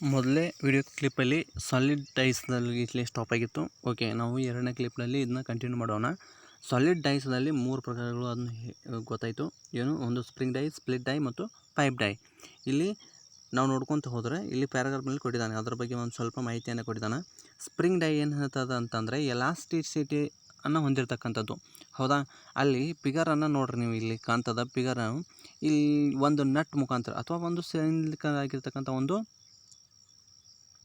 ಮೊದಲೇ video ಕ್ಲಿಪ್ಪಲ್ಲಿ solid ಡೈಸ್ನಲ್ಲಿ stop ಆಗಿತ್ತು. Okay, ನಾವು ಎರಡನೇ ಕ್ಲಿಪ್ನಲ್ಲಿ ಇದನ್ನ ಕಂಟಿನ್ಯೂ ಮಾಡೋಣ. ಸಾಲಿಡ್ ಡೈಸ್ನಲ್ಲಿ 3 ಪ್ರಕಾರಗಳು ಅದನ್ನು ಗೊತ್ತಾಯಿತು. ಏನು? ಒಂದು ಸ್ಪ್ರಿಂಗ್ ಡೈ, ಸ್ಪ್ಲಿಟ್ ಡೈ ಮತ್ತು ಪೈಪ್ ಡೈ. ಇಲ್ಲಿ ನಾವು ನೋಡ್ಕೊತ ಹೋದರೆ ಇಲ್ಲಿ ಪ್ಯಾರಾಗ್ರಾಫ್ನಲ್ಲಿ ಕೊಟ್ಟಿದ್ದಾನೆ, ಅದರ ಬಗ್ಗೆ ಒಂದು ಸ್ವಲ್ಪ ಮಾಹಿತಿಯನ್ನು ಕೊಟ್ಟಿದ್ದಾನೆ. ಸ್ಪ್ರಿಂಗ್ ಡೈ ಏನು ಹೇಳ್ತದೆ ಅಂತಂದರೆ ಎಲಾಸ್ಟಿಸಿಟಿ ಅನ್ನು ಹೊಂದಿರತಕ್ಕಂಥದ್ದು. ಹೌದಾ? ಅಲ್ಲಿ ಫಿಗರನ್ನು ನೋಡ್ರಿ, ನೀವು ಇಲ್ಲಿ ಕಾಣ್ತದ ಫಿಗರ್. ಇಲ್ಲಿ ಒಂದು ನಟ್ ಮುಖಾಂತರ ಅಥವಾ ಒಂದು ಸಿಲಿಂಡರ್ ಆಗಿರ್ತಕ್ಕಂಥ ಒಂದು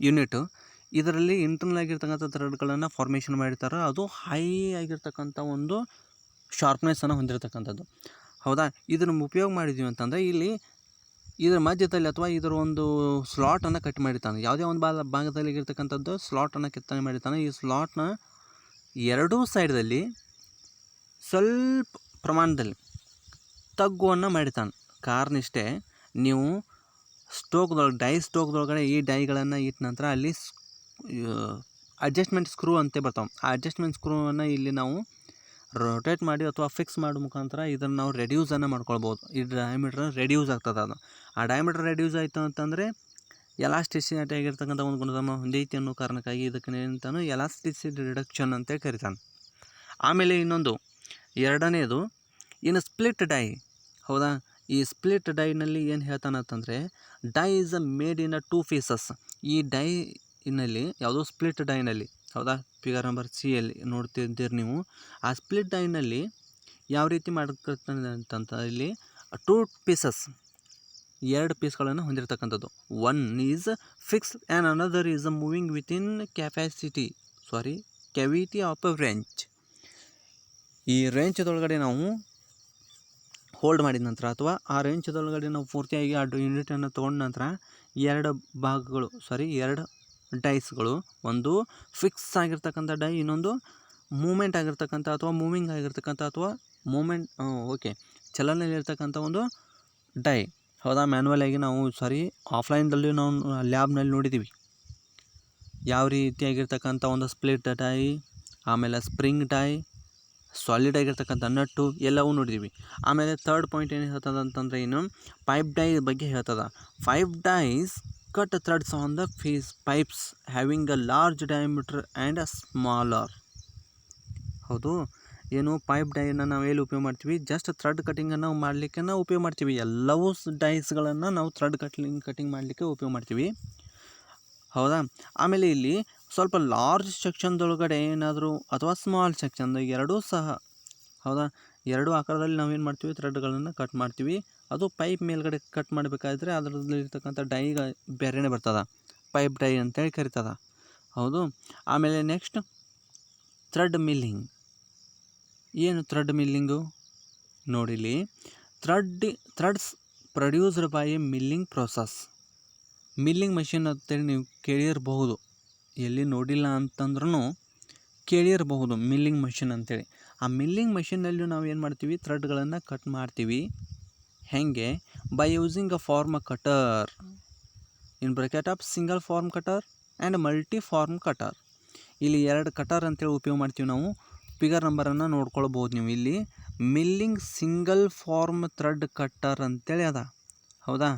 ಯೂನಿಟ್, ಇದರಲ್ಲಿ ಇಂಟರ್ನಲ್ ಆಗಿರ್ತಕ್ಕಂಥ ಥ್ರೆಡ್ಗಳನ್ನು ಫಾರ್ಮೇಷನ್ ಮಾಡಿರ್ತಾರೆ. ಅದು ಹೈ ಆಗಿರ್ತಕ್ಕಂಥ ಒಂದು ಶಾರ್ಪ್ನೆಸ್ಸನ್ನು ಹೊಂದಿರತಕ್ಕಂಥದ್ದು. ಹೌದಾ? ಇದನ್ನು ಉಪಯೋಗ ಮಾಡಿದ್ದೀವಿ ಅಂತಂದರೆ ಇಲ್ಲಿ ಇದರ ಮಧ್ಯದಲ್ಲಿ ಅಥವಾ ಇದರ ಒಂದು ಸ್ಲಾಟನ್ನು ಕಟ್ ಮಾಡಿರ್ತಾನೆ. ಯಾವುದೇ ಒಂದು ಭಾಗದಲ್ಲಿ ಇರ್ತಕ್ಕಂಥದ್ದು ಸ್ಲಾಟನ್ನು ಕೆತ್ತನೆ ಮಾಡಿರ್ತಾನೆ. ಈ ಸ್ಲಾಟ್ನ ಎರಡೂ ಸೈಡ್ದಲ್ಲಿ ಸ್ವಲ್ಪ ಪ್ರಮಾಣದಲ್ಲಿ ತಗ್ಗುವನ್ನು ಮಾಡಿರ್ತಾನೆ. ಕಾರಣ ಇಷ್ಟೇ, ನೀವು ಡೈ ಸ್ಟೋಕ್ದೊಳಗಡೆ ಈ ಡೈಗಳನ್ನು ಇಟ್ಟ ನಂತರ ಅಲ್ಲಿ ಅಡ್ಜಸ್ಟ್ಮೆಂಟ್ ಸ್ಕ್ರೂ ಅಂತ ಬರ್ತಾವೆ. ಆ ಅಡ್ಜಸ್ಟ್ಮೆಂಟ್ ಸ್ಕ್ರೂವನ್ನು ಇಲ್ಲಿ ನಾವು ರೊಟೇಟ್ ಮಾಡಿ ಅಥವಾ ಫಿಕ್ಸ್ ಮಾಡೋ ಮುಖಾಂತರ ಇದನ್ನು ನಾವು ರೆಡ್ಯೂಸನ್ನು ಮಾಡ್ಕೊಳ್ಬೋದು. ಈ ಡಯಾಮೀಟ್ರ್ ರೆಡ್ಯೂಸ್ ಆಗ್ತದೆ. ಅದು ಆ ಡಯಾಮೀಟ್ರ್ ರೆಡ್ಯೂಸ್ ಆಯಿತು ಅಂತಂದರೆ ಎಲಾಸ್ಟಿಸಿಟಿ ಆಗಿರ್ತಕ್ಕಂಥ ಒಂದು ಗುಣಧರ್ಮ ಹೊಂದೈತಿ ಅನ್ನೋ ಕಾರಣಕ್ಕಾಗಿ ಇದಕ್ಕೆ ಏನಂತಾನು ಎಲಾಸ್ಟಿಸಿಟಿ ರಿಡಕ್ಷನ್ ಅಂತೇಳಿ ಕರಿತಾನೆ. ಆಮೇಲೆ ಇನ್ನೊಂದು ಎರಡನೇದು ಇನ್ನು ಸ್ಪ್ಲಿಟ್ ಡೈ. ಹೌದಾ? ಈ ಸ್ಪ್ಲಿಟ್ ಡೈನಲ್ಲಿ ಏನು ಹೇಳ್ತಾನೆ ಅಂತಂದರೆ die is made in 2 pieces. ಈ ಡೈನಲ್ಲಿ ಯಾವುದೋ ಸ್ಪ್ಲಿಟ್ ಡೈನಲ್ಲಿ, ಹೌದಾ, ಫಿಗರ್ ನಂಬರ್ ಸಿಯಲ್ಲಿ ನೋಡ್ತಿದ್ದೀರಿ ನೀವು. ಆ ಸ್ಪ್ಲಿಟ್ ಡೈನಲ್ಲಿ ಯಾವ ರೀತಿ ಮಾಡ್ಕೊಳ್ತಾನೆ ಅಂತಂತ ಇಲ್ಲಿ 2 ಪೀಸಸ್, 2 ಪೀಸ್ಗಳನ್ನು ಹೊಂದಿರತಕ್ಕಂಥದ್ದು. One is fix and another is moving within cavity of a range. ಈ ರೇಂಜ್ದೊಳಗಡೆ ನಾವು ಹೋಲ್ಡ್ ಮಾಡಿದ ನಂತರ ಅಥವಾ ಆ ರೇಂಜ್ದೊಳಗಡೆ ನಾವು ಪೂರ್ತಿಯಾಗಿ ಆ ಯೂನಿಟನ್ನು ತೊಗೊಂಡ ನಂತರ 2 ಡೈಸ್ಗಳು, ಒಂದು ಫಿಕ್ಸ್ ಆಗಿರ್ತಕ್ಕಂಥ ಡೈ, ಇನ್ನೊಂದು ಮೂಮೆಂಟ್ ಆಗಿರ್ತಕ್ಕಂಥ ಅಥವಾ ಮೂವಿಂಗ್ ಆಗಿರ್ತಕ್ಕಂಥ ಅಥವಾ ಚಲನೆಯಲ್ಲಿರ್ತಕ್ಕಂಥ ಒಂದು ಡೈ. ಹೌದಾ? ಮ್ಯಾನ್ಯಲಾಗಿ ನಾವು ಆಫ್ಲೈನ್ದಲ್ಲಿ ನಾವು ಲ್ಯಾಬ್ನಲ್ಲಿ ನೋಡಿದ್ದೀವಿ ಯಾವ ರೀತಿಯಾಗಿರ್ತಕ್ಕಂಥ ಒಂದು ಸ್ಪ್ಲಿಟ್ ಡೈ, ಆಮೇಲೆ ಸ್ಪ್ರಿಂಗ್ ಡೈ, ಸಾಲಿಡ್ ಆಗಿರ್ತಕ್ಕಂಥ ನಟ್ಟು ಎಲ್ಲವೂ ನೋಡಿದ್ದೀವಿ. ಆಮೇಲೆ ಥರ್ಡ್ ಪಾಯಿಂಟ್ ಏನು ಹೇಳ್ತದೆ ಅಂತಂದರೆ ಇನ್ನು ಪೈಪ್ ಡೈ ಬಗ್ಗೆ ಹೇಳ್ತದೆ. Pipe dies cut threads on the pipes having a large diameter and a smaller. ಹೌದು, ಏನು ಪೈಪ್ ಡೈಯನ್ನು ನಾವು ಎಲ್ಲಿ ಉಪಯೋಗ ಮಾಡ್ತೀವಿ? ಜಸ್ಟ್ ಥ್ರೆಡ್ ಕಟಿಂಗನ್ನು ಮಾಡಲಿಕ್ಕೆ ನಾವು ಉಪಯೋಗ ಮಾಡ್ತೀವಿ. ಎಲ್ಲವೂ ಡೈಸ್ಗಳನ್ನು ನಾವು ಥ್ರೆಡ್ ಕಟಿಂಗ್ ಮಾಡಲಿಕ್ಕೆ ಉಪಯೋಗ ಮಾಡ್ತೀವಿ. ಹೌದಾ? ಆಮೇಲೆ ಇಲ್ಲಿ ಸ್ವಲ್ಪ ಲಾರ್ಜ್ ಸೆಕ್ಷನ್ದೊಳಗಡೆ ಏನಾದರೂ ಅಥವಾ ಸ್ಮಾಲ್ ಸೆಕ್ಷನ್ ಎರಡೂ ಸಹ, ಹೌದಾ, ಎರಡೂ ಆಕಾರದಲ್ಲಿ ನಾವೇನು ಮಾಡ್ತೀವಿ? ಥ್ರೆಡ್ಗಳನ್ನು ಕಟ್ ಮಾಡ್ತೀವಿ. ಅದು ಪೈಪ್ ಮೇಲ್ಗಡೆ ಕಟ್ ಮಾಡಬೇಕಾದ್ರೆ ಅದರಲ್ಲಿ ಇರ್ತಕ್ಕಂಥ ಡೈಗ ಬೇರೆನೇ ಬರ್ತದೆ, ಪೈಪ್ ಡೈ ಅಂತೇಳಿ ಕರಿತದ. ಹೌದು. ಆಮೇಲೆ ನೆಕ್ಸ್ಟ್ ಥ್ರೆಡ್ ಮಿಲ್ಲಿಂಗ್. ಏನು ಥ್ರೆಡ್ ಮಿಲ್ಲಿಂಗು? ನೋಡಿಲಿ, threads produced by a milling process. Milling machine ಅಂತೇಳಿ ನೀವು ಕೇಳಿರಬಹುದು, ಎಲ್ಲಿ ನೋಡಿಲ್ಲ ಅಂತಂದ್ರೂ ಕೇಳಿರಬಹುದು ಮಿಲ್ಲಿಂಗ್ ಮಷಿನ್ ಅಂತೇಳಿ. ಆ ಮಿಲ್ಲಿಂಗ್ ಮಷಿನ್ನಲ್ಲಿ ನಾವು ಏನು ಮಾಡ್ತೀವಿ? ಥ್ರೆಡ್ಗಳನ್ನು ಕಟ್ ಮಾಡ್ತೀವಿ. ಹೇಗೆ? By using a form cutter in bracket of single form cutter and multi form cutter. ಇಲ್ಲಿ 2 ಕಟರ್ ಅಂತೇಳಿ ಉಪಯೋಗ ಮಾಡ್ತೀವಿ ನಾವು. ಫಿಗರ್ ನಂಬರನ್ನು ನೋಡ್ಕೊಳ್ಬೋದು ನೀವು. ಇಲ್ಲಿ milling single form thread cutter ಅಂತೇಳಿ ಅದ. ಹೌದಾ?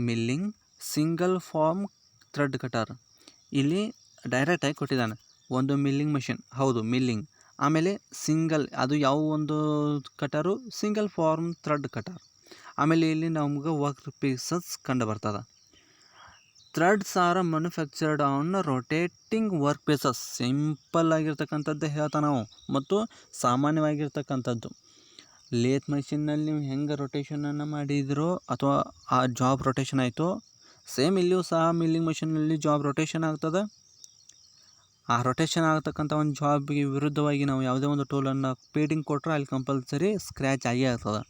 Milling single form thread cutter ಇಲ್ಲಿ ಡೈರೆಕ್ಟಾಗಿ ಕೊಟ್ಟಿದ್ದಾನೆ. ಒಂದು ಮಿಲ್ಲಿಂಗ್ ಮಷಿನ್, ಹೌದು, ಮಿಲ್ಲಿಂಗ್. ಆಮೇಲೆ ಸಿಂಗಲ್, ಅದು ಯಾವ ಒಂದು cutter? Single form thread cutter. ಆಮೇಲೆ ಇಲ್ಲಿ ನಮ್ಗೆ ವರ್ಕ್ ಪೀಸಸ್ ಕಂಡು ಬರ್ತದೆ. Threads are manufactured on rotating work pieces. Simple ಆಗಿರ್ತಕ್ಕಂಥದ್ದು ಹೇಳ್ತಾ ನಾವು, ಮತ್ತು ಸಾಮಾನ್ಯವಾಗಿರ್ತಕ್ಕಂಥದ್ದು. ಲೇತ್ ಮಷಿನ್ನಲ್ಲಿ ನೀವು ಹೆಂಗೆ ರೊಟೇಷನನ್ನು ಮಾಡಿದಿರೋ ಅಥವಾ ಆ ಜಾಬ್ ರೊಟೇಷನ್ ಆಯಿತು, ಸೇಮ್ ಇಲ್ಲಿಯೂ ಸಹ ಮಿಲ್ಲಿಂಗ್ ಮಷಿನ್ನಲ್ಲಿ ಜಾಬ್ ರೊಟೇಷನ್ ಆಗ್ತದೆ. ಆ ರೊಟೇಷನ್ ಆಗ್ತಕ್ಕಂಥ ಒಂದು ಜಾಬ್ಗೆ ವಿರುದ್ಧವಾಗಿ ನಾವು ಯಾವುದೇ ಒಂದು ಟೂಲನ್ನು ಪೇಡಿಂಗ್ ಕೊಟ್ಟರೆ ಅಲ್ಲಿ ಕಂಪಲ್ಸರಿ ಸ್ಕ್ರ್ಯಾಚ್ ಆಗೇ ಆಗ್ತದೆ.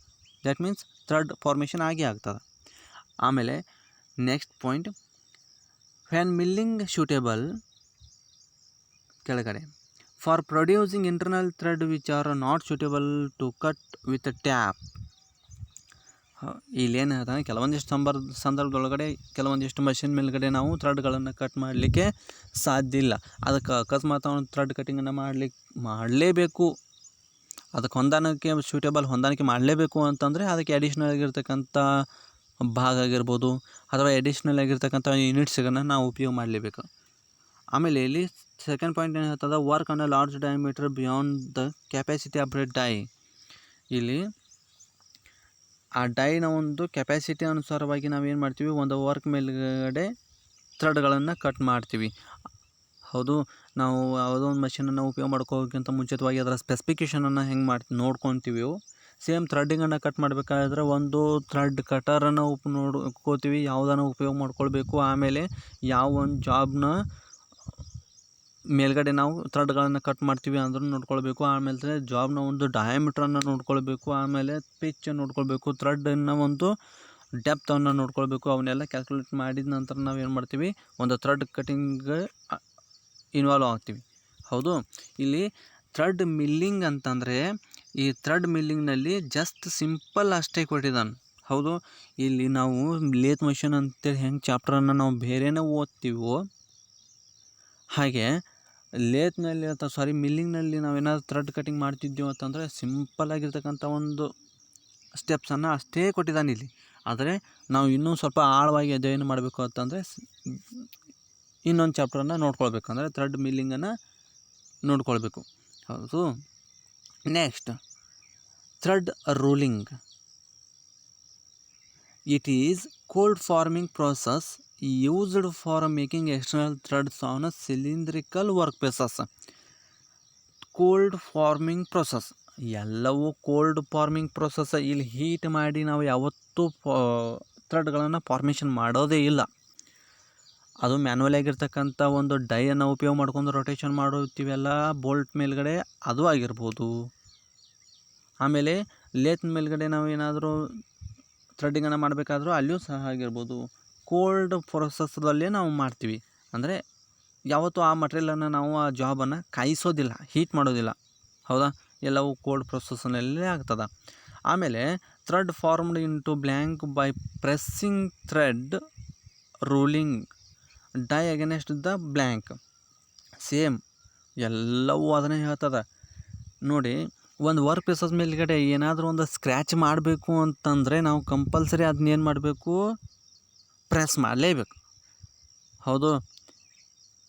ದ್ಯಾಟ್ ಮೀನ್ಸ್ ಥ್ರೆಡ್ ಫಾರ್ಮೇಷನ್ ಆಗೇ ಆಗ್ತದೆ. ಆಮೇಲೆ next point, van milling suitable ಕೆಳಗಡೆ for producing internal thread which are not suitable to cut with tap. ಇಲ್ಲೇನು ಹೇಳ್ತಾನೆ, ಕೆಲವೊಂದಿಷ್ಟು ಸಂದರ್ಭದೊಳಗಡೆ ಕೆಲವೊಂದಿಷ್ಟು ಮಷಿನ್ ಮೇಲ್ಗಡೆ ನಾವು ಥ್ರೆಡ್ಗಳನ್ನು ಕಟ್ ಮಾಡಲಿಕ್ಕೆ ಸಾಧ್ಯ ಇಲ್ಲ. ಅದಕ್ಕೆ ಅಕಸ್ಮಾತ್ ಅವನು ಥ್ರೆಡ್ ಕಟಿಂಗನ್ನು ಮಾಡಲೇಬೇಕು, ಅದಕ್ಕೆ ಹೊಂದಾಣಿಕೆ ಮಾಡಲೇಬೇಕು ಅಂತಂದರೆ ಅದಕ್ಕೆ ಅಡಿಷ್ನಲ್ ಆಗಿರ್ತಕ್ಕಂಥ ಭಾಗ ಆಗಿರ್ಬೋದು ಅಥವಾ ಎಡಿಷ್ನಲ್ ಆಗಿರ್ತಕ್ಕಂಥ ಯೂನಿಟ್ಸ್ಗಳನ್ನು ನಾವು ಉಪಯೋಗ ಮಾಡಲೇಬೇಕು. ಆಮೇಲೆ ಇಲ್ಲಿ ಸೆಕೆಂಡ್ ಪಾಯಿಂಟ್ ಏನು ಹೇಳ್ತದೆ, work on a large diameter beyond the capacity of the die. ಇಲ್ಲಿ ಆ ಡೈನ ಒಂದು ಕೆಪಾಸಿಟಿ ಅನುಸಾರವಾಗಿ ನಾವೇನು ಮಾಡ್ತೀವಿ, ಒಂದು ವರ್ಕ್ ಮೇಲ್ಗಡೆ ಥ್ರೆಡ್ಗಳನ್ನು ಕಟ್ ಮಾಡ್ತೀವಿ. ಹೌದು, ನಾವು ಯಾವುದೋ ಒಂದು ಮಷೀನನ್ನು ಉಪಯೋಗ ಮಾಡ್ಕೋಕ್ಕಿಂತ ಮುಂಚಿತವಾಗಿ ಅದರ ಸ್ಪೆಸಿಫಿಕೇಷನನ್ನು ಹೆಂಗೆ ನೋಡ್ಕೊತೀವಿ. ಸೇಮ್ ಥ್ರೆಡ್ಡಿಂಗನ್ನು ಕಟ್ ಮಾಡಬೇಕಾದ್ರೆ ಒಂದು ಥ್ರೆಡ್ ಕಟರನ್ನು ನೋಡ್ಕೋತೀವಿ, ಯಾವುದನ್ನು ಉಪಯೋಗ ಮಾಡ್ಕೊಳ್ಬೇಕು. ಆಮೇಲೆ ಯಾವ ಒಂದು ಜಾಬ್ನ ಮೇಲ್ಗಡೆ ನಾವು ಥ್ರೆಡ್ಗಳನ್ನು ಕಟ್ ಮಾಡ್ತೀವಿ ಅದನ್ನು ನೋಡ್ಕೊಳ್ಬೇಕು. ಆಮೇಲೆ ಜಾಬ್ನ ಒಂದು ಡಯಾಮೀಟ್ರನ್ನು ನೋಡ್ಕೊಳ್ಬೇಕು. ಆಮೇಲೆ ಪಿಚ್ ನೋಡ್ಕೊಳ್ಬೇಕು. ಥ್ರೆಡ್ನ ಒಂದು ಡೆಪ್ತನ್ನು ನೋಡ್ಕೊಳ್ಬೇಕು. ಅವನ್ನೆಲ್ಲ ಕ್ಯಾಲ್ಕುಲೇಟ್ ಮಾಡಿದ ನಂತರ ನಾವು ಏನು ಮಾಡ್ತೀವಿ, ಒಂದು ಥ್ರೆಡ್ ಕಟಿಂಗ್ ಇನ್ವಾಲ್ವ್ ಆಗ್ತೀವಿ. ಹೌದು, ಇಲ್ಲಿ ಥ್ರೆಡ್ ಮಿಲ್ಲಿಂಗ್ ಅಂತಂದರೆ ಈ ಥ್ರೆಡ್ ಮಿಲ್ಲಿಂಗ್ನಲ್ಲಿ ಜಸ್ಟ್ ಸಿಂಪಲ್ ಅಷ್ಟೇ ಕೊಟ್ಟಿದ್ದಾನೆ. ಹೌದು, ಇಲ್ಲಿ ನಾವು ಲೇತ್ ಮಷೀನ್ ಅಂತೇಳಿ ಹೆಂಗೆ ಚಾಪ್ಟರನ್ನು ನಾವು ಬೇರೆನೇ ಓದ್ತೀವೋ ಹಾಗೆ ಲೇತ್ನಲ್ಲಿ ಅಥವಾ ಮಿಲ್ಲಿಂಗ್ನಲ್ಲಿ ನಾವೇನಾದ್ರು ಥ್ರೆಡ್ ಕಟಿಂಗ್ ಮಾಡ್ತಿದ್ದೀವಿ ಅಂತಂದರೆ ಸಿಂಪಲ್ಲಾಗಿರ್ತಕ್ಕಂಥ ಒಂದು ಸ್ಟೆಪ್ಸನ್ನು ಅಷ್ಟೇ ಕೊಟ್ಟಿದ್ದಾನೆ ಇಲ್ಲಿ. ಆದರೆ ನಾವು ಇನ್ನೂ ಸ್ವಲ್ಪ ಆಳವಾಗಿ ಅಧ್ಯಯನ ಮಾಡಬೇಕು ಅಂತಂದರೆ ಇನ್ನೊಂದು ಚಾಪ್ಟರನ್ನು ನೋಡ್ಕೊಳ್ಬೇಕು, ಅಂದರೆ ಥ್ರೆಡ್ ಮಿಲ್ಲಿಂಗನ್ನು ನೋಡ್ಕೊಳ್ಬೇಕು. ಹೌದು, next thread ruling. It is cold farming process used for making external threads on a cylindrical workpieces. Cold farming process, ಎಲ್ಲವೂ ಕೋಲ್ಡ್ ಫಾರ್ಮಿಂಗ್ ಪ್ರೊಸೆಸ್. ಇಲ್ಲಿ ಹೀಟ್ ಮಾಡಿ ನಾವು ಯಾವತ್ತೂ ಥ್ರೆಡ್ಗಳನ್ನು ಫಾರ್ಮೇಷನ್ ಮಾಡೋದೇ ಇಲ್ಲ. ಅದು ಮ್ಯಾನ್ಯಲ್ ಆಗಿರ್ತಕ್ಕಂಥ ಒಂದು ಡೈಯನ್ನು ಉಪಯೋಗ ಮಾಡ್ಕೊಂಡು ರೊಟೇಷನ್ ಮಾಡುತ್ತೀವಲ್ಲ ಬೋಲ್ಟ್ ಮೇಲ್ಗಡೆ, ಅದು ಆಗಿರ್ಬೋದು. ಆಮೇಲೆ ಲೇತ್ ಮೇಲ್ಗಡೆ ನಾವು ಏನಾದರೂ ಥ್ರೆಡ್ಡಿಂಗನ್ನು ಮಾಡಬೇಕಾದ್ರೂ ಅಲ್ಲಿಯೂ ಸಹ ಆಗಿರ್ಬೋದು. ಕೋಲ್ಡ್ ಪ್ರೊಸೆಸ್ದಲ್ಲೇ ನಾವು ಮಾಡ್ತೀವಿ. ಅಂದರೆ ಯಾವತ್ತೂ ಆ ಮಟೀರಿಯಲನ್ನು ನಾವು ಆ ಜಾಬನ್ನು ಕಾಯಿಸೋದಿಲ್ಲ, ಹೀಟ್ ಮಾಡೋದಿಲ್ಲ. ಹೌದಾ, ಎಲ್ಲವೂ ಕೋಲ್ಡ್ ಪ್ರೊಸೆಸ್ನಲ್ಲೇ ಆಗ್ತದೆ. ಆಮೇಲೆ thread formed into blank by pressing thread rolling die against the blank. Same ಎಲ್ಲವೂ ಅದನ್ನೇ ಹೇಳ್ತದೆ ನೋಡಿ. ಒಂದು ವರ್ಕ್ ಪೀಸಸ್ ಮೇಲ್ಗಡೆ ಏನಾದರೂ ಒಂದು ಸ್ಕ್ರ್ಯಾಚ್ ಮಾಡಬೇಕು ಅಂತಂದರೆ ನಾವು ಕಂಪಲ್ಸರಿ ಅದನ್ನೇನು ಮಾಡಬೇಕು, ಪ್ರೆಸ್ ಮಾಡಲೇಬೇಕು. ಹೌದು,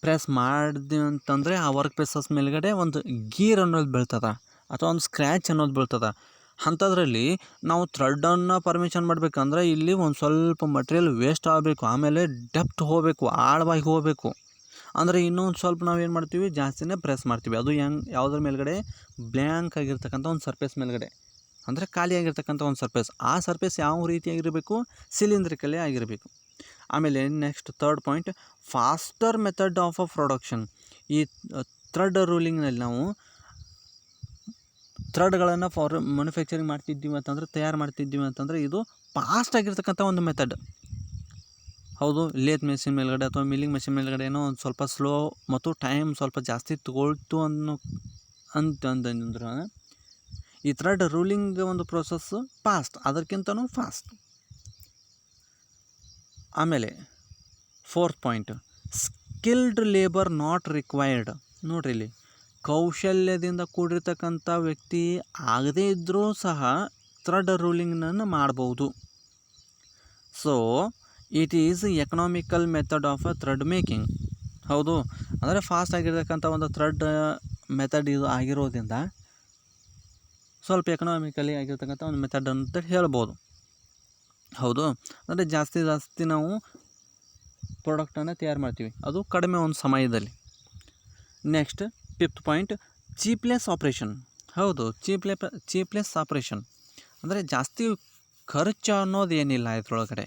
ಪ್ರೆಸ್ ಮಾಡಿದ್ವಿ ಅಂತಂದರೆ ಆ ವರ್ಕ್ ಪೀಸಸ್ ಮೇಲ್ಗಡೆ ಒಂದು ಗೀರ್ ಅನ್ನೋದು ಬೀಳ್ತದೆ ಅಥವಾ ಒಂದು ಸ್ಕ್ರ್ಯಾಚ್ ಅನ್ನೋದು ಬೀಳ್ತದೆ. ಅಂಥದ್ರಲ್ಲಿ ನಾವು ಥ್ರೆಡ್ಡನ್ನು ಪರ್ಮಿಷನ್ ಮಾಡಬೇಕಂದ್ರೆ ಇಲ್ಲಿ ಒಂದು ಸ್ವಲ್ಪ ಮಟೀರಿಯಲ್ ವೇಸ್ಟ್ ಆಗಬೇಕು. ಆಮೇಲೆ ಡೆಪ್ತ್ ಹೋಗಬೇಕು, ಆಳವಾಗಿ ಹೋಗಬೇಕು. ಅಂದರೆ ಇನ್ನೊಂದು ಸ್ವಲ್ಪ ನಾವೇನು ಮಾಡ್ತೀವಿ, ಜಾಸ್ತಿನೇ ಪ್ರೆಸ್ ಮಾಡ್ತೀವಿ. ಅದು ಯಾವುದ್ರ ಮೇಲ್ಗಡೆ, ಬ್ಲ್ಯಾಂಕ್ ಆಗಿರ್ತಕ್ಕಂಥ ಒಂದು ಸರ್ಫೇಸ್ ಮೇಲ್ಗಡೆ, ಅಂದರೆ ಖಾಲಿಯಾಗಿರ್ತಕ್ಕಂಥ ಒಂದು ಸರ್ಫೇಸ್. ಆ ಸರ್ಫೇಸ್ ಯಾವ ರೀತಿಯಾಗಿರಬೇಕು, ಸಿಲಿಂಡ್ರಿಕಲ್ಲೇ ಆಗಿರಬೇಕು. ಆಮೇಲೆ next third point, faster method of a production. ಈ ಥ್ರೆಡ್ ರೂಲಿಂಗ್ನಲ್ಲಿ ನಾವು ಥ್ರೆಡ್ಗಳನ್ನು ಮ್ಯಾನುಫ್ಯಾಕ್ಚರಿಂಗ್ ಮಾಡ್ತಿದ್ದೀವಿ ಅಂತಂದರೆ, ತಯಾರು ಮಾಡ್ತಿದ್ದೀವಿ ಅಂತಂದರೆ ಇದು ಫಾಸ್ಟ್ ಆಗಿರ್ತಕ್ಕಂಥ ಒಂದು ಮೆಥಡ್. ಹೌದು, ಲೇತ್ ಮೆಷಿನ್ ಮೇಲ್ಗಡೆ ಅಥವಾ ಮಿಲ್ಲಿಂಗ್ ಮೆಷಿನ್ ಮೇಲ್ಗಡೆ ಏನೋ ಒಂದು ಸ್ವಲ್ಪ ಸ್ಲೋ ಮತ್ತು ಟೈಮ್ ಸ್ವಲ್ಪ ಜಾಸ್ತಿ ತಗೊಳ್ತು ಅಂತಂದ್ರೆ ಈ ಥ್ರೆಡ್ ರೂಲಿಂಗ್ ಒಂದು ಪ್ರೊಸೆಸ್ಸು ಫಾಸ್ಟ್, ಅದಕ್ಕಿಂತನೂ ಫಾಸ್ಟ್. ಆಮೇಲೆ fourth point, skilled labour not required. ನೋಡ್ರಿ, ಇಲ್ಲಿ ಕೌಶಲ್ಯದಿಂದ ಕೂಡಿರ್ತಕ್ಕಂಥ ವ್ಯಕ್ತಿ ಆಗದೇ ಇದ್ದರೂ ಸಹ ಥ್ರೆಡ್ ರೂಲಿಂಗನ್ನು ಮಾಡ್ಬೋದು. So it is economical method of a thread making. ಹೌದು, ಅಂದರೆ ಫಾಸ್ಟ್ ಆಗಿರ್ತಕ್ಕಂಥ ಒಂದು ಥ್ರೆಡ್ ಮೆಥಡ್ ಇದು ಆಗಿರೋದ್ರಿಂದ ಸ್ವಲ್ಪ ಎಕನಾಮಿಕಲಿ ಆಗಿರ್ತಕ್ಕಂಥ ಒಂದು ಮೆಥಡ್ ಅಂತ ಹೇಳ್ಬೋದು. ಹೌದು, ಅಂದರೆ ಜಾಸ್ತಿ ನಾವು ಪ್ರಾಡಕ್ಟನ್ನು ತಯಾರು ಮಾಡ್ತೀವಿ, ಅದು ಕಡಿಮೆ ಒಂದು ಸಮಯದಲ್ಲಿ. Next fifth point, chipless operation. ಹೌದು, ಚೀಪ್ಲೆಸ್ ಆಪ್ರೇಷನ್ ಅಂದರೆ ಜಾಸ್ತಿ ಖರ್ಚು ಅನ್ನೋದು ಏನಿಲ್ಲ ಇದರೊಳಗಡೆ.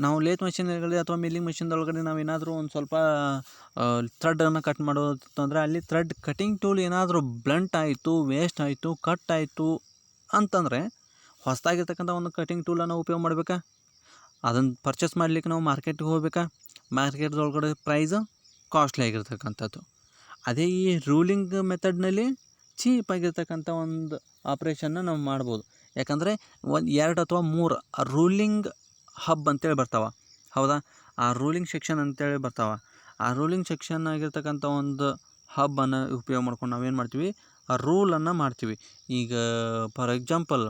ನಾವು ಲೇತ್ ಮಷಿನ್ಗಳಲ್ಲಿ ಅಥವಾ ಮಿಲ್ಲಿಂಗ್ ಮಷಿನ್ದೊಳಗಡೆ ನಾವು ಏನಾದರೂ ಒಂದು ಸ್ವಲ್ಪ ಥ್ರೆಡನ್ನು ಕಟ್ ಮಾಡೋದಂದರೆ ಅಲ್ಲಿ ಥ್ರೆಡ್ ಕಟಿಂಗ್ ಟೂಲ್ ಏನಾದರೂ ಬ್ಲಂಟ್ ಆಯಿತು, ವೇಸ್ಟ್ ಆಯಿತು, ಕಟ್ ಆಯಿತು ಅಂತಂದರೆ ಹೊಸದಾಗಿರ್ತಕ್ಕಂಥ ಒಂದು ಕಟಿಂಗ್ ಟೂಲನ್ನು ಉಪಯೋಗ ಮಾಡಬೇಕಾ, ಅದನ್ನು ಪರ್ಚೇಸ್ ಮಾಡಲಿಕ್ಕೆ ನಾವು ಮಾರ್ಕೆಟ್ಗೆ ಹೋಗ್ಬೇಕಾ, ಮಾರ್ಕೆಟ್ದೊಳಗಡೆ ಪ್ರೈಸು ಕಾಸ್ಟ್ಲಿ ಆಗಿರ್ತಕ್ಕಂಥದ್ದು. ಅದೇ ಈ ರೂಲಿಂಗ್ ಮೆಥಡ್ನಲ್ಲಿ ಚೀಪಾಗಿರ್ತಕ್ಕಂಥ ಒಂದು ಆಪ್ರೇಷನ್ನ ನಾವು ಮಾಡ್ಬೋದು. ಯಾಕಂದರೆ 2 ಅಥವಾ 3 ರೂಲಿಂಗ್ ಹಬ್ ಅಂತೇಳಿ ಬರ್ತಾವೆ. ಹೌದಾ, ಆ ರೂಲಿಂಗ್ ಸೆಕ್ಷನ್ ಅಂತೇಳಿ ಬರ್ತಾವೆ. ಆ ರೂಲಿಂಗ್ ಸೆಕ್ಷನ್ ಆಗಿರ್ತಕ್ಕಂಥ ಒಂದು ಹಬ್ಬನ್ನು ಉಪಯೋಗ ಮಾಡ್ಕೊಂಡು ನಾವೇನು ಮಾಡ್ತೀವಿ, ಆ ರೂಲನ್ನು ಮಾಡ್ತೀವಿ. ಈಗ ಫಾರ್ ಎಕ್ಸಾಂಪಲ್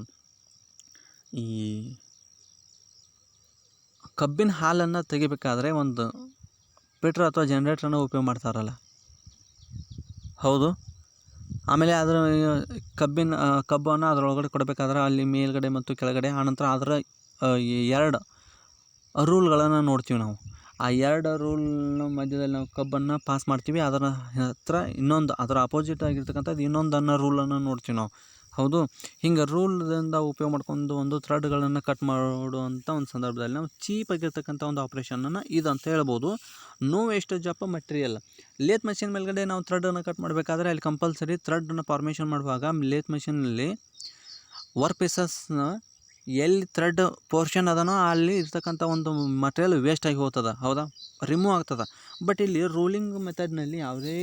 ಈ ಕಬ್ಬಿನ ಹಾಲನ್ನು ತೆಗಿಬೇಕಾದ್ರೆ ಒಂದು ಪೀಟ್ರ್ ಅಥವಾ ಜನ್ರೇಟ್ರನ್ನು ಉಪಯೋಗ ಮಾಡ್ತಾರಲ್ಲ, ಹೌದು. ಆಮೇಲೆ ಅದರ ಕಬ್ಬನ್ನು ಅದರೊಳಗಡೆ ಕೊಡಬೇಕಾದ್ರೆ ಅಲ್ಲಿ ಮೇಲ್ಗಡೆ ಮತ್ತು ಕೆಳಗಡೆ, ಆನಂತರ ಅದರ 2 ರೂಲ್ಗಳನ್ನು ನೋಡ್ತೀವಿ ನಾವು. ಆ 2 ರೂಲ್ನ ಮಧ್ಯದಲ್ಲಿ ನಾವು ಕಬ್ಬನ್ನು ಪಾಸ್ ಮಾಡ್ತೀವಿ. ಅದರ ಹತ್ರ ಅದರ ಅಪೋಸಿಟ್ ಆಗಿರ್ತಕ್ಕಂಥದ್ದು ಇನ್ನೊಂದನ್ನು ರೂಲನ್ನು ನೋಡ್ತೀವಿ ನಾವು, ಹೌದು. ಹಿಂಗೆ ರೂಲ್ದಿಂದ ಉಪಯೋಗ ಮಾಡ್ಕೊಂಡು ಒಂದು ಥ್ರೆಡ್ಗಳನ್ನು ಕಟ್ ಮಾಡುವಂಥ ಒಂದು ಸಂದರ್ಭದಲ್ಲಿ ನಾವು ಚೀಪಾಗಿರ್ತಕ್ಕಂಥ ಒಂದು ಆಪ್ರೇಷನನ್ನು ಇದು ಅಂತ ಹೇಳ್ಬೋದು. No wastage of material. Lathe machine ಮೇಲ್ಗಡೆ ನಾವು ಥ್ರೆಡನ್ನು ಕಟ್ ಮಾಡಬೇಕಾದ್ರೆ ಅಲ್ಲಿ ಕಂಪಲ್ಸರಿ ಥ್ರೆಡನ್ನು ಫಾರ್ಮೇಷನ್ ಮಾಡುವಾಗ ಲೇತ್ ಮಷಿನಲ್ಲಿ ವರ್ಕ್ ಪೀಸಸ್ನ ಎಲ್ಲಿ ಥ್ರೆಡ್ ಪೋರ್ಷನ್ ಅದನೋ ಅಲ್ಲಿ ಇರ್ತಕ್ಕಂಥ ಒಂದು ಮಟೀರಿಯಲ್ ವೇಸ್ಟ್ ಆಗಿ ಹೋಗ್ತದೆ, ಹೌದಾ, ರಿಮೂವ್ ಆಗ್ತದೆ. ಬಟ್ ಇಲ್ಲಿ ರೂಲಿಂಗ್ ಮೆಥಡ್ನಲ್ಲಿ ಯಾವುದೇ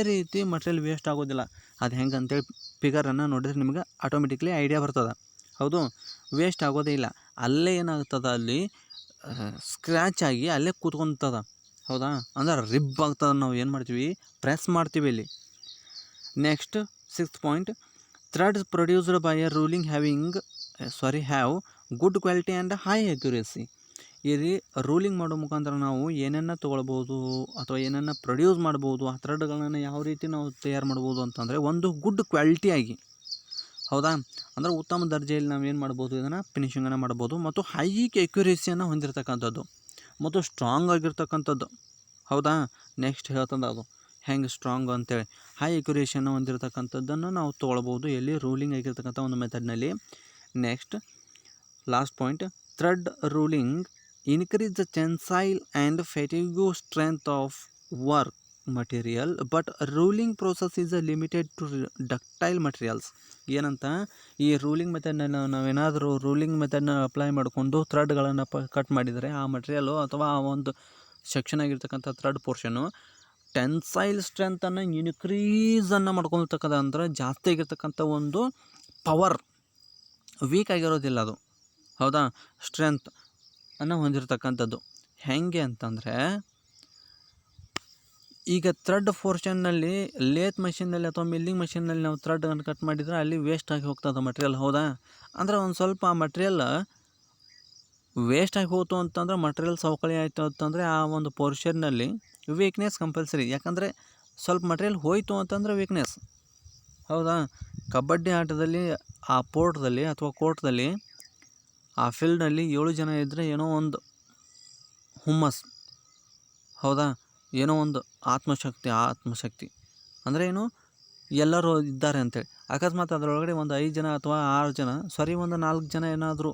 ರೀತಿ ಮಟೀರಿಯಲ್ ವೇಸ್ಟ್ ಆಗೋದಿಲ್ಲ. ಅದು ಹೆಂಗೆ ಅಂತೇಳಿ ಫಿಗರನ್ನು ನೋಡಿದ್ರೆ ನಿಮ್ಗೆ ಆಟೋಮೆಟಿಕ್ಲಿ ಐಡಿಯಾ ಬರ್ತದೆ, ಹೌದು. ವೇಸ್ಟ್ ಆಗೋದೇ ಇಲ್ಲ. ಅಲ್ಲೇ ಏನಾಗ್ತದೆ, ಅಲ್ಲಿ ಸ್ಕ್ರ್ಯಾಚ್ ಆಗಿ ಅಲ್ಲೇ ಕೂತ್ಕೊತದ, ಹೌದಾ. ಅಂದ್ರೆ ರಿಬ್ ಆಗ್ತದೆ. ನಾವು ಏನು ಮಾಡ್ತೀವಿ, ಪ್ರೆಸ್ ಮಾಡ್ತೀವಿ ಇಲ್ಲಿ. Next 6th point, threads produced by a rolling have good quality and high accuracy. ಇಲ್ಲಿ ರೂಲಿಂಗ್ ಮಾಡೋ ಮುಖಾಂತರ ನಾವು ಏನನ್ನು ತೊಗೊಳ್ಬೋದು ಅಥವಾ ಏನನ್ನು ಪ್ರೊಡ್ಯೂಸ್ ಮಾಡ್ಬೋದು, ಆ ಥ್ರೆಡ್ಗಳನ್ನು ಯಾವ ರೀತಿ ನಾವು ತಯಾರು ಮಾಡ್ಬೋದು ಅಂತಂದರೆ ಒಂದು ಗುಡ್ ಕ್ವಾಲಿಟಿಯಾಗಿ, ಹೌದಾ. ಅಂದರೆ ಉತ್ತಮ ದರ್ಜೆಯಲ್ಲಿ ನಾವು ಏನು ಮಾಡ್ಬೋದು, ಇದನ್ನು ಫಿನಿಷಿಂಗನ್ನು ಮಾಡ್ಬೋದು. ಮತ್ತು ಹೈ ಅಕ್ಯುರೇಸಿಯನ್ನು ಹೊಂದಿರತಕ್ಕಂಥದ್ದು ಮತ್ತು ಸ್ಟ್ರಾಂಗ್ ಆಗಿರ್ತಕ್ಕಂಥದ್ದು, ಹೌದಾ. ನೆಕ್ಸ್ಟ್ ಹೇಳ್ತದೆ ಅದು ಹೆಂಗೆ ಸ್ಟ್ರಾಂಗ್ ಅಂತೇಳಿ. ಹೈ ಅಕ್ಯುರೇಸಿಯನ್ನು ಹೊಂದಿರತಕ್ಕಂಥದ್ದನ್ನು ನಾವು ತೊಗೊಳ್ಬೋದು ಎಲ್ಲಿ ರೂಲಿಂಗ್ ಆಗಿರ್ತಕ್ಕಂಥ ಒಂದು ಮೆಥಡ್ನಲ್ಲಿ. Next last point, thread rolling increase the tensile and fatigue strength of work material, but ruling process is limited to ductile materials. ಏನಂತ, ಈ ರೂಲಿಂಗ್ ಮೆಥಡ್ನ ನಾವೇನಾದರೂ ರೂಲಿಂಗ್ ಮೆಥಡ್ನ ಅಪ್ಲೈ ಮಾಡಿಕೊಂಡು ಥ್ರೆಡ್ಗಳನ್ನು ಕಟ್ ಮಾಡಿದರೆ ಆ ಮಟೀರಿಯಲು ಅಥವಾ ಆ ಒಂದು ಸೆಕ್ಷನ್ ಆಗಿರ್ತಕ್ಕಂಥ ಥ್ರೆಡ್ ಪೋರ್ಷನ್ನು ಟೆನ್ಸೈಲ್ ಸ್ಟ್ರೆಂತನ್ನು ಇನ್ಕ್ರೀಸನ್ನು ಮಾಡ್ಕೊಳ್ತಕ್ಕಂಥ, ಅಂದರೆ ಜಾಸ್ತಿ ಆಗಿರ್ತಕ್ಕಂಥ ಒಂದು ಪವರ್, ವೀಕ್ ಆಗಿರೋದಿಲ್ಲ ಅದು, ಹೌದಾ. ಸ್ಟ್ರೆಂತ್ ಅನ್ನು ಹೊಂದಿರತಕ್ಕಂಥದ್ದು. ಹೆಂಗೆ ಅಂತಂದರೆ, ಈಗ ಥ್ರೆಡ್ ಪೋರ್ಷನ್ನಲ್ಲಿ ಲೇತ್ ಮಷಿನ್ನಲ್ಲಿ ಅಥವಾ ಮಿಲ್ಲಿಂಗ್ ಮಷಿನ್ನಲ್ಲಿ ನಾವು ಥ್ರೆಡನ್ನು ಕಟ್ ಮಾಡಿದರೆ ಅಲ್ಲಿ ವೇಸ್ಟ್ ಆಗಿ ಹೋಗ್ತದೆ ಮಟೀರಿಯಲ್, ಹೌದಾ. ಅಂದರೆ ಒಂದು ಸ್ವಲ್ಪ ಆ ಮಟೀರಿಯಲ್ ವೇಸ್ಟ್ ಆಗಿ ಹೋಯ್ತು ಅಂತಂದರೆ, ಮಟೀರಿಯಲ್ ಸವಕಳಿ ಆಯಿತು ಅಂತಂದರೆ ಆ ಒಂದು ಪೋರ್ಷನ್ನಲ್ಲಿ ವೀಕ್ನೆಸ್ ಕಂಪಲ್ಸರಿ. ಯಾಕಂದರೆ ಸ್ವಲ್ಪ ಮಟೀರಿಯಲ್ ಹೋಯಿತು ಅಂತಂದರೆ ವೀಕ್ನೆಸ್, ಹೌದಾ. ಕಬಡ್ಡಿ ಆಟದಲ್ಲಿ ಆ ಪೋರ್ಟ್ದಲ್ಲಿ ಅಥವಾ ಕೋರ್ಟ್ದಲ್ಲಿ ಆ ಫೀಲ್ಡ್ನಲ್ಲಿ 7 ಜನ ಇದ್ದರೆ ಏನೋ ಒಂದು ಹುಮ್ಮಸ್, ಹೌದಾ, ಏನೋ ಒಂದು ಆತ್ಮಶಕ್ತಿ ಅಂದರೆ ಏನು, ಎಲ್ಲರೂ ಇದ್ದಾರೆ ಅಂತೇಳಿ. ಅಕಸ್ಮಾತ್ ಅದರೊಳಗಡೆ ಒಂದು 5 ಜನ ಅಥವಾ 6 ಜನ, ಒಂದು 4 ಜನ ಏನಾದರೂ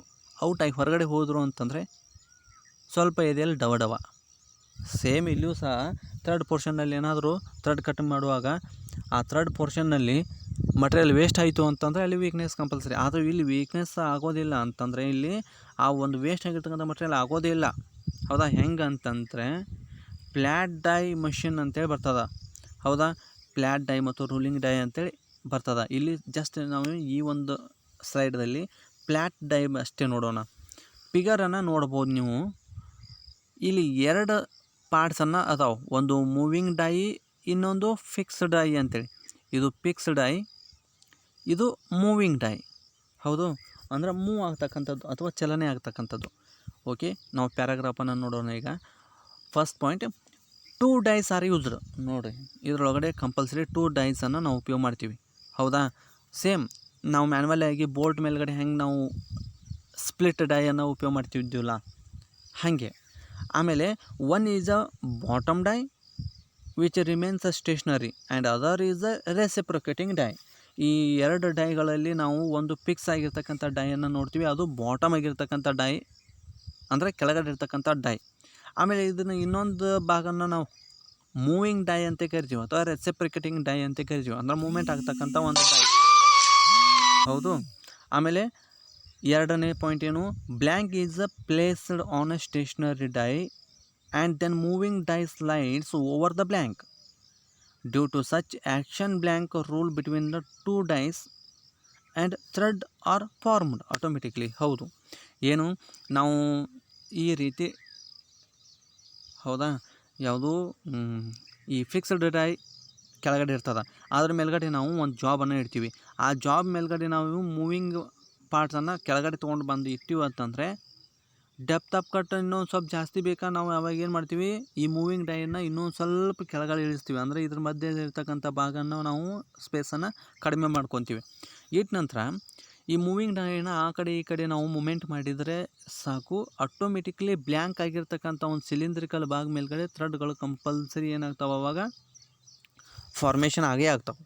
ಔಟಾಗಿ ಹೊರಗಡೆ ಹೋದರು ಅಂತಂದರೆ ಸ್ವಲ್ಪ ಎದೆಯಲ್ಲಿ ಡವ. ಸೇಮ್ ಇಲ್ಲಿಯೂ ಸಹ ಥ್ರೆಡ್ ಪೋರ್ಷನ್ನಲ್ಲಿ ಏನಾದರೂ ಥ್ರೆಡ್ ಕಟ್ ಮಾಡುವಾಗ ಆ ಥ್ರೆಡ್ ಪೋರ್ಷನ್ನಲ್ಲಿ ಮಟೀರಿಯಲ್ ವೇಸ್ಟ್ ಆಯಿತು ಅಂತಂದರೆ ಅಲ್ಲಿ ವೀಕ್ನೆಸ್ ಕಂಪಲ್ಸರಿ. ಆದರೆ ಇಲ್ಲಿ ವೀಕ್ನೆಸ್ ಆಗೋದಿಲ್ಲ ಅಂತಂದರೆ ಇಲ್ಲಿ ಆ ಒಂದು ವೇಸ್ಟ್ ಆಗಿರ್ತಕ್ಕಂಥ ಮಟೀರಿಯಲ್ ಆಗೋದೇ ಇಲ್ಲ, ಹೌದಾ. ಹೆಂಗೆ ಅಂತಂದರೆ ಫ್ಲ್ಯಾಟ್ ಡೈ ಮಷಿನ್ ಅಂತೇಳಿ ಬರ್ತದೆ, ಹೌದಾ. ಫ್ಲ್ಯಾಟ್ ಡೈ ಮತ್ತು ರೂಲಿಂಗ್ ಡೈ ಅಂತೇಳಿ ಬರ್ತದೆ. ಇಲ್ಲಿ ಜಸ್ಟ್ ನಾವು ಈ ಒಂದು ಸ್ಲೈಡ್ದಲ್ಲಿ ಫ್ಲ್ಯಾಟ್ ಡೈ ಅಷ್ಟೇ ನೋಡೋಣ. ಫಿಗರನ್ನು ನೋಡ್ಬೋದು ನೀವು. ಇಲ್ಲಿ 2 ಪಾರ್ಟ್ಸನ್ನು ಅದಾವೆ, ಒಂದು ಮೂವಿಂಗ್ ಡೈ, ಇನ್ನೊಂದು ಫಿಕ್ಸ್ಡ್ ಡೈ ಅಂತೇಳಿ. ಇದು ಫಿಕ್ಸ್ಡ್ ಡೈ, ಇದು ಮೂವಿಂಗ್ ಡೈ, ಹೌದು. ಅಂದರೆ ಮೂವ್ ಆಗ್ತಕ್ಕಂಥದ್ದು ಅಥವಾ ಚಲನೆ ಆಗ್ತಕ್ಕಂಥದ್ದು. ಓಕೆ, ನಾವು ಪ್ಯಾರಾಗ್ರಾಫನ್ನು ನೋಡೋಣ ಈಗ. First point, 2 dies are used. ನೋಡಿರಿ, ಇದರೊಳಗಡೆ ಕಂಪಲ್ಸರಿ 2 ಡೈಸನ್ನು ನಾವು ಉಪಯೋಗ ಮಾಡ್ತೀವಿ, ಹೌದಾ. ಸೇಮ್ ನಾವು ಮ್ಯಾನ್ಯುವಲ್ ಆಗಿ ಬೋಲ್ಟ್ ಮೇಲ್ಗಡೆ ಹೆಂಗೆ ನಾವು ಸ್ಪ್ಲಿಟ್ ಡೈಯನ್ನು ಉಪಯೋಗ ಮಾಡ್ತಿದ್ದೀವಲ್ಲ ಹಾಗೆ. ಆಮೇಲೆ 1 is a bottom die which remains a stationary and other is a reciprocating die. ಈ 2 ಡೈಗಳಲ್ಲಿ ನಾವು ಒಂದು ಫಿಕ್ಸ್ ಆಗಿರ್ತಕ್ಕಂಥ ಡೈಯನ್ನು ನೋಡ್ತೀವಿ, ಅದು ಬಾಟಮ್ ಆಗಿರ್ತಕ್ಕಂಥ ಡೈ, ಅಂದರೆ ಕೆಳಗಡೆ ಇರ್ತಕ್ಕಂಥ ಡೈ. ಆಮೇಲೆ ಇದನ್ನು ಇನ್ನೊಂದು ಭಾಗನ ನಾವು ಮೂವಿಂಗ್ ಡೈ ಅಂತ ಕರಿತೀವಿ ಅಥವಾ ರೆಸಿಪ್ರಿಕೇಟಿಂಗ್ ಡೈ ಅಂತ ಕರಿತೀವಿ, ಅಂದರೆ ಮೂವ್ಮೆಂಟ್ ಆಗ್ತಕ್ಕಂಥ ಒಂದು ಡೈ, ಹೌದು. ಆಮೇಲೆ 2ನೇ ಪಾಯಿಂಟ್ ಏನು, blank is a placed on a stationary die and then moving die slides over the blank. Due to such action blank roll between the 2 dies and thread are formed automatically. ಹೌದು, ಏನು ನಾವು ಈ ರೀತಿ, ಹೌದಾ, ಯಾವುದು ಈ fixed dye ಕೆಳಗಡೆ ಇರ್ತದೆ, ಅದ್ರ ಮೇಲ್ಗಡೆ ನಾವು ಒಂದು ಜಾಬನ್ನು ಇಡ್ತೀವಿ. ಆ ಜಾಬ್ ಮೇಲ್ಗಡೆ ನಾವು ಮೂವಿಂಗ್ ಪಾರ್ಟ್ಸನ್ನು ಕೆಳಗಡೆ ತೊಗೊಂಡು ಬಂದು ಇಟ್ಟಿವಿ ಅಂತಂದರೆ ಡೆಪ್ತ್ ಆಫ್ ಕಟ್ ಇನ್ನೊಂದು ಸ್ವಲ್ಪ ಜಾಸ್ತಿ ಬೇಕಾ ನಾವು ಅವಾಗ ಏನು ಮಾಡ್ತೀವಿ, ಈ ಮೂವಿಂಗ್ ಡೈಯನ್ನು ಇನ್ನೊಂದು ಸ್ವಲ್ಪ ಕೆಳಗಡೆ ಇಳಿಸ್ತೀವಿ. ಅಂದರೆ ಇದ್ರ ಮಧ್ಯೆ ಇರ್ತಕ್ಕಂಥ ಭಾಗನ ನಾವು ಸ್ಪೇಸನ್ನು ಕಡಿಮೆ ಮಾಡ್ಕೊತೀವಿ. ಇಟ್ಟ ನಂತರ ಈ ಮೂವಿಂಗ್ ಡೈನ ಆ ಕಡೆ ಈ ಕಡೆ ನಾವು ಮೂಮೆಂಟ್ ಮಾಡಿದರೆ ಸಾಕು, ಆಟೋಮೆಟಿಕ್ಲಿ ಬ್ಲ್ಯಾಂಕ್ ಆಗಿರ್ತಕ್ಕಂಥ ಒಂದು ಸಿಲಿಂಡ್ರಿಕಲ್ ಭಾಗ ಮೇಲ್ಗಡೆ ಥ್ರೆಡ್ಗಳು ಕಂಪಲ್ಸರಿ ಏನಾಗ್ತಾವೆ ಅವಾಗ ಫಾರ್ಮೇಷನ್ ಆಗೇ ಆಗ್ತಾವೆ.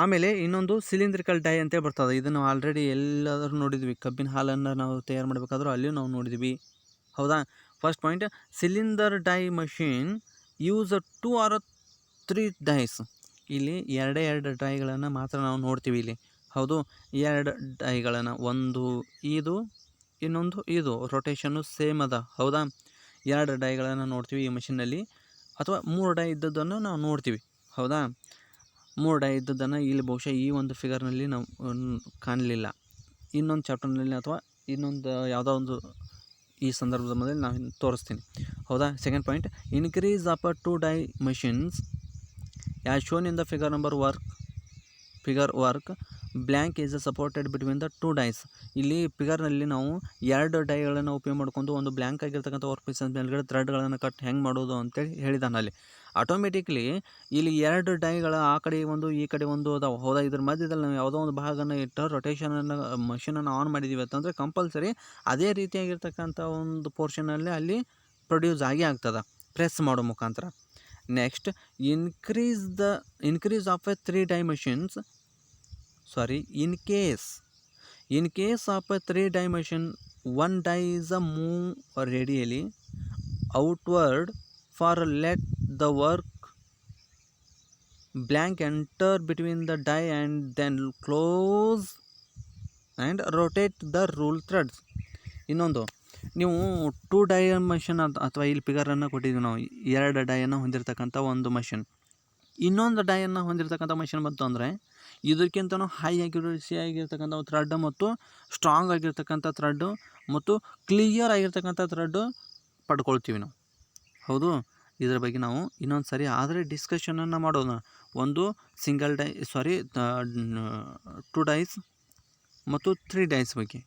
ಆಮೇಲೆ ಇನ್ನೊಂದು ಸಿಲಿಂಡ್ರಿಕಲ್ ಡೈ ಅಂತ ಬರ್ತದೆ. ಇದನ್ನು ಆಲ್ರೆಡಿ ಎಲ್ಲಾದರೂ ನೋಡಿದ್ವಿ, ಕಬ್ಬಿನ ಹಾಲನ್ನು ನಾವು ತಯಾರು ಮಾಡಬೇಕಾದ್ರೂ ಅಲ್ಲಿಯೂ ನಾವು ನೋಡಿದ್ವಿ. ಹೌದಾ. First point, cylinder die machine use 2 or 3 dies. ಇಲ್ಲಿ ಎರಡು ಡೈಗಳನ್ನು ಮಾತ್ರ ನಾವು ನೋಡ್ತೀವಿ ಇಲ್ಲಿ. ಹೌದು, 2 ಡೈಗಳನ್ನು, ಒಂದು ಇದು ಇನ್ನೊಂದು ಇದು, ರೊಟೇಷನ್ನು ಸೇಮ್ ಅದ. ಹೌದಾ, 2 ಡೈಗಳನ್ನು ನೋಡ್ತೀವಿ ಈ ಮಷಿನ್ನಲ್ಲಿ. ಅಥವಾ 3 ಡೈ ಇದ್ದದ್ದನ್ನು ನಾವು ನೋಡ್ತೀವಿ. ಹೌದಾ, 3 ಡೈ ಇದ್ದದ್ದನ್ನು ಇಲ್ಲಿ ಬಹುಶಃ ಈ ಒಂದು ಫಿಗರ್ನಲ್ಲಿ ನಾವು ಕಾಣಲಿಲ್ಲ. ಇನ್ನೊಂದು ಚಾಪ್ಟರ್ನಲ್ಲಿ ಅಥವಾ ಇನ್ನೊಂದು ಯಾವುದೋ ಒಂದು ಈ ಸಂದರ್ಭದಲ್ಲಿ ನಾನು ತೋರಿಸ್ತೀನಿ. ಹೌದಾ. Second point, increase of 2 die machines as shown in the figure work blank is supported between the 2 dies. ಇಲ್ಲಿ ಫಿಗರ್ನಲ್ಲಿ ನಾವು 2 ಡೈಗಳನ್ನು ಉಪಯೋಗ ಮಾಡ್ಕೊಂಡು ಒಂದು ಬ್ಲ್ಯಾಂಕ್ ಆಗಿರ್ತಕ್ಕಂಥ ವರ್ಕ್ ಪೀಸ್ ಮೇಲ್ಗಡೆ ಥ್ರೆಡ್ಗಳನ್ನು ಕಟ್ ಹೆಂಗೆ ಮಾಡೋದು ಅಂತೇಳಿ ಹೇಳಿದಾನೆ ಅಲ್ಲಿ. ಆಟೋಮೆಟಿಕ್ಲಿ ಇಲ್ಲಿ 2 ಡೈಗಳ ಆ ಕಡೆ ಒಂದು ಈ ಕಡೆ ಒಂದು ಅದಾವೆ. ಹೌದಾ, ಇದ್ರ ಮಧ್ಯದಲ್ಲಿ ನಾವು ಯಾವುದೋ ಒಂದು ಭಾಗನ ಇಟ್ಟು ರೊಟೇಷನನ್ನು ಮಷೀನನ್ನು ಆನ್ ಮಾಡಿದ್ದೀವಿ ಅಂತಂದರೆ ಕಂಪಲ್ಸರಿ ಅದೇ ರೀತಿಯಾಗಿರ್ತಕ್ಕಂಥ ಒಂದು ಪೋರ್ಷನಲ್ಲಿ ಅಲ್ಲಿ ಪ್ರೊಡ್ಯೂಸ್ ಆಗೇ ಆಗ್ತದೆ ಪ್ರೆಸ್ ಮಾಡೋ ಮುಖಾಂತರ. Next, increase of 3 die machines. In case of a 3 die machine, 1 die is a move radially outward for let the work blank enter between the die and then close and rotate the rule threads. ಇನ್ನೊಂದು, ನೀವು 2 dye machine ಅಥವಾ ಇಲ್ಲಿ ಫಿಗರನ್ನು ಕೊಟ್ಟಿದ್ದೀವಿ ನಾವು, 2 ಡೈಯನ್ನು ಹೊಂದಿರತಕ್ಕಂಥ ಒಂದು machine, ಇನ್ನೊಂದು ಡೈಯನ್ನು ಹೊಂದಿರತಕ್ಕಂಥ ಮಷಿನ್ ಬಂತು ಅಂದರೆ ಇದಕ್ಕಿಂತನೂ ಹೈ ಆಗಿರ್ತಕ್ಕಂಥ ಥ್ರೆಡ್ ಮತ್ತು ಸ್ಟ್ರಾಂಗ್ ಆಗಿರ್ತಕ್ಕಂಥ ಥ್ರೆಡ್ಡು ಮತ್ತು ಕ್ಲಿಯರ್ ಆಗಿರ್ತಕ್ಕಂಥ ಥ್ರೆಡ್ಡು ಪಡ್ಕೊಳ್ತೀವಿ ನಾವು. ಹೌದು, ಇದರ ಬಗ್ಗೆ ನಾವು ಇನ್ನೊಂದು ಸರಿ ಆದರೆ ಡಿಸ್ಕಷನನ್ನು ಮಾಡೋಣ. ಒಂದು ಸಿಂಗಲ್ ಡೈ 2 ಡೈಸ್ ಮತ್ತು 3 ಡೈಸ್ ಬಗ್ಗೆ.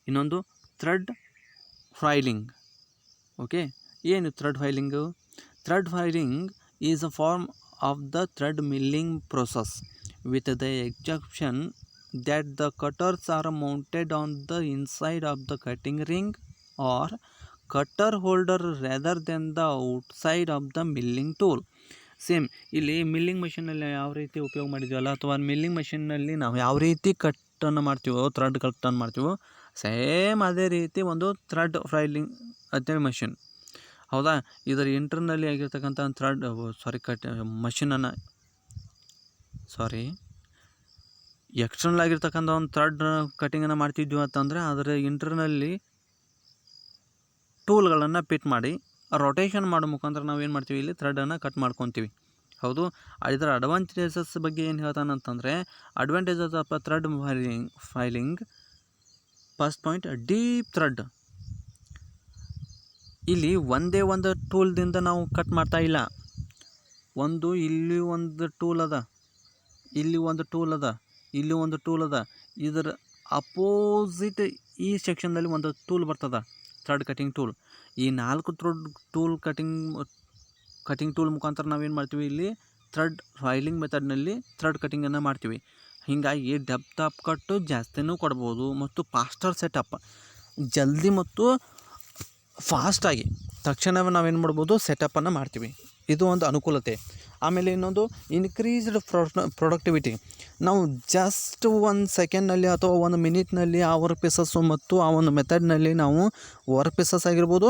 ಇನ್ನೊಂದು ಥ್ರೆಡ್ ಫೈಲಿಂಗ್. ಓಕೆ, ಏನು thread filing? Thread filing is a form of the thread milling process, with the exception that the cutters are mounted on the inside of the cutting ring or cutter holder rather than the outside of the milling tool. Same ಇಲ್ಲಿ milling ಮಷೀನಲ್ಲಿ ಯಾವ ರೀತಿ ಉಪಯೋಗ ಮಾಡಿದ್ದೀವಲ್ಲ, ಅಥವಾ milling ಮಷೀನ್ನಲ್ಲಿ ನಾವು ಯಾವ ರೀತಿ ಕಟ್ಟನ್ನು ಮಾಡ್ತೀವೋ, thread ಕಟ್ಟನ್ನು ಮಾಡ್ತೀವೋ, ಸೇಮ್ ಅದೇ ರೀತಿ ಒಂದು ಥ್ರೆಡ್ ಫೈಲಿಂಗ್ ಅಂತೇಳಿ ಮಷೀನ್. ಹೌದಾ, ಇದರ ಇಂಟರ್ನಲ್ಲಿ ಆಗಿರ್ತಕ್ಕಂಥ ಥ್ರೆಡ್ ಎಕ್ಸ್ಟರ್ನಲ್ ಆಗಿರ್ತಕ್ಕಂಥ ಒಂದು ಥ್ರೆಡ್ ಕಟಿಂಗನ್ನು ಮಾಡ್ತಿದ್ವಿ ಅಂತಂದರೆ ಅದರ ಇಂಟರ್ನಲ್ಲಿ ಟೂಲ್ಗಳನ್ನು ಫಿಟ್ ಮಾಡಿ ರೊಟೇಷನ್ ಮಾಡೋ ಮುಖಾಂತರ ನಾವು ಏನು ಮಾಡ್ತೀವಿ, ಇಲ್ಲಿ ಥ್ರೆಡನ್ನು ಕಟ್ ಮಾಡ್ಕೊತೀವಿ. ಹೌದು, ಇದರ ಅಡ್ವಾಂಟೇಜಸ್ ಬಗ್ಗೆ ಏನು ಹೇಳ್ತಾನಂತಂದರೆ, advantages of thread filing. First point, deep thread. ಇಲ್ಲಿ ಒಂದೇ ಒಂದು ಟೂಲ್ದಿಂದ ನಾವು ಕಟ್ ಮಾಡ್ತಾ ಇಲ್ಲ. ಇಲ್ಲಿ ಒಂದು ಟೂಲ್ ಅದ, ಇಲ್ಲಿ ಒಂದು ಟೂಲ್ ಅದ, ಇಲ್ಲಿ ಒಂದು ಟೂಲ್ ಅದ. ಇದರ ಅಪೋಸಿಟ್ ಈ ಸೆಕ್ಷನ್ದಲ್ಲಿ ಒಂದು ಟೂಲ್ ಬರ್ತದೆ, ಥ್ರೆಡ್ ಕಟಿಂಗ್ ಟೂಲ್. ಈ 4 ಕಟಿಂಗ್ ಟೂಲ್ ಮುಖಾಂತರ ನಾವೇನು ಮಾಡ್ತೀವಿ, ಇಲ್ಲಿ ಥ್ರೆಡ್ ಫೈಲಿಂಗ್ ಮೆಥಡ್ನಲ್ಲಿ ಥ್ರೆಡ್ ಕಟಿಂಗನ್ನು ಮಾಡ್ತೀವಿ. ಹೀಗಾಗಿ ಡೆಪ್ತ್ ಆಫ್ ಕಟ್ಟು ಜಾಸ್ತಿನೂ ಕೊಡ್ಬೋದು ಮತ್ತು ಫಾಸ್ಟರ್ ಸೆಟಪ್, ಜಲ್ದಿ ಮತ್ತು ಫಾಸ್ಟಾಗಿ ತಕ್ಷಣವೇ ನಾವೇನು ಮಾಡ್ಬೋದು, ಸೆಟಪ್ಪನ್ನು ಮಾಡ್ತೀವಿ. ಇದು ಒಂದು ಅನುಕೂಲತೆ. ಆಮೇಲೆ ಇನ್ನೊಂದು, ಇನ್ಕ್ರೀಸ್ಡ್ ಪ್ರೊಡಕ್ಟಿವಿಟಿ. ನಾವು ಜಸ್ಟ್ 1 ಸೆಕೆಂಡ್ನಲ್ಲಿ ಅಥವಾ 1 ಮಿನಿಟ್ನಲ್ಲಿ ಆ ವರ್ಕ್ ಪೀಸಸ್ಸು ಮತ್ತು ಆ ಒಂದು ಮೆಥಡ್ನಲ್ಲಿ ನಾವು ವರ್ಕ್ ಪೀಸಸ್ ಆಗಿರ್ಬೋದು,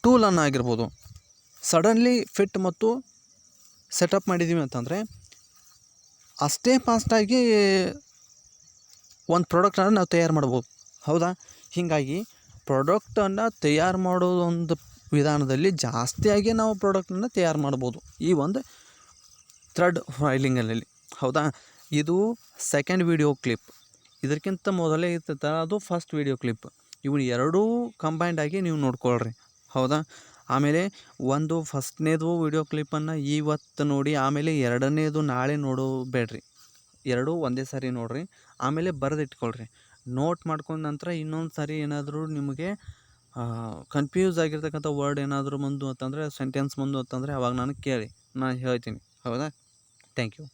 ಟೂಲನ್ನು ಆಗಿರ್ಬೋದು ಸಡನ್ಲಿ ಫಿಟ್ ಮತ್ತು ಸೆಟಪ್ ಮಾಡಿದ್ದೀವಿ ಅಂತಂದರೆ ಅಷ್ಟೇ ಫಾಸ್ಟಾಗಿ ಒಂದು ಪ್ರಾಡಕ್ಟನ್ನು ನಾವು ತಯಾರು ಮಾಡ್ಬೋದು. ಹೌದಾ, ಹೀಗಾಗಿ ಪ್ರಾಡಕ್ಟನ್ನು ತಯಾರು ಮಾಡೋದೊಂದು ವಿಧಾನದಲ್ಲಿ ಜಾಸ್ತಿಯಾಗಿ ನಾವು ಪ್ರಾಡಕ್ಟನ್ನು ತಯಾರು ಮಾಡ್ಬೋದು ಈ ಒಂದು ಥ್ರೆಡ್ ಫೈಲಿಂಗಲ್ಲಿ. ಹೌದಾ, ಇದು ಸೆಕೆಂಡ್ ವಿಡಿಯೋ ಕ್ಲಿಪ್. ಇದಕ್ಕಿಂತ ಮೊದಲೇ ಇರ್ತೈತೆ ಅದು ಫಸ್ಟ್ ವಿಡಿಯೋ ಕ್ಲಿಪ್. ಇವು ಎರಡೂ ಕಂಬೈಂಡ್ ಆಗಿ ನೀವು ನೋಡ್ಕೊಳ್ರಿ. ಹೌದಾ, ಆಮೇಲೆ ಒಂದು ಫಸ್ಟ್ನೇದು ವಿಡಿಯೋ ಕ್ಲಿಪ್ಪನ್ನು ಇವತ್ತು ನೋಡಿ, ಆಮೇಲೆ ಎರಡನೇದು ನಾಳೆ ನೋಡೋಬೇಡ್ರಿ. ಎರಡೂ ಒಂದೇ ಸಾರಿ ನೋಡಿರಿ, ಆಮೇಲೆ ಬರೆದಿಟ್ಕೊಳ್ರಿ. ನೋಟ್ ಮಾಡ್ಕೊಂಡ ನಂತರ ಇನ್ನೊಂದು ಸಾರಿ ಏನಾದರೂ ನಿಮಗೆ ಕನ್ಫ್ಯೂಸ್ ಆಗಿರ್ತಕ್ಕಂಥ ವರ್ಡ್ ಏನಾದರೂ ಬಂದು ಅಂತಂದರೆ, ಸೆಂಟೆನ್ಸ್ ಬಂದು ಅಂತಂದರೆ ಅವಾಗ ನನಗೆ ಕೇಳಿ, ನಾನು ಹೇಳ್ತೀನಿ. ಹೌದಾ? Thank you.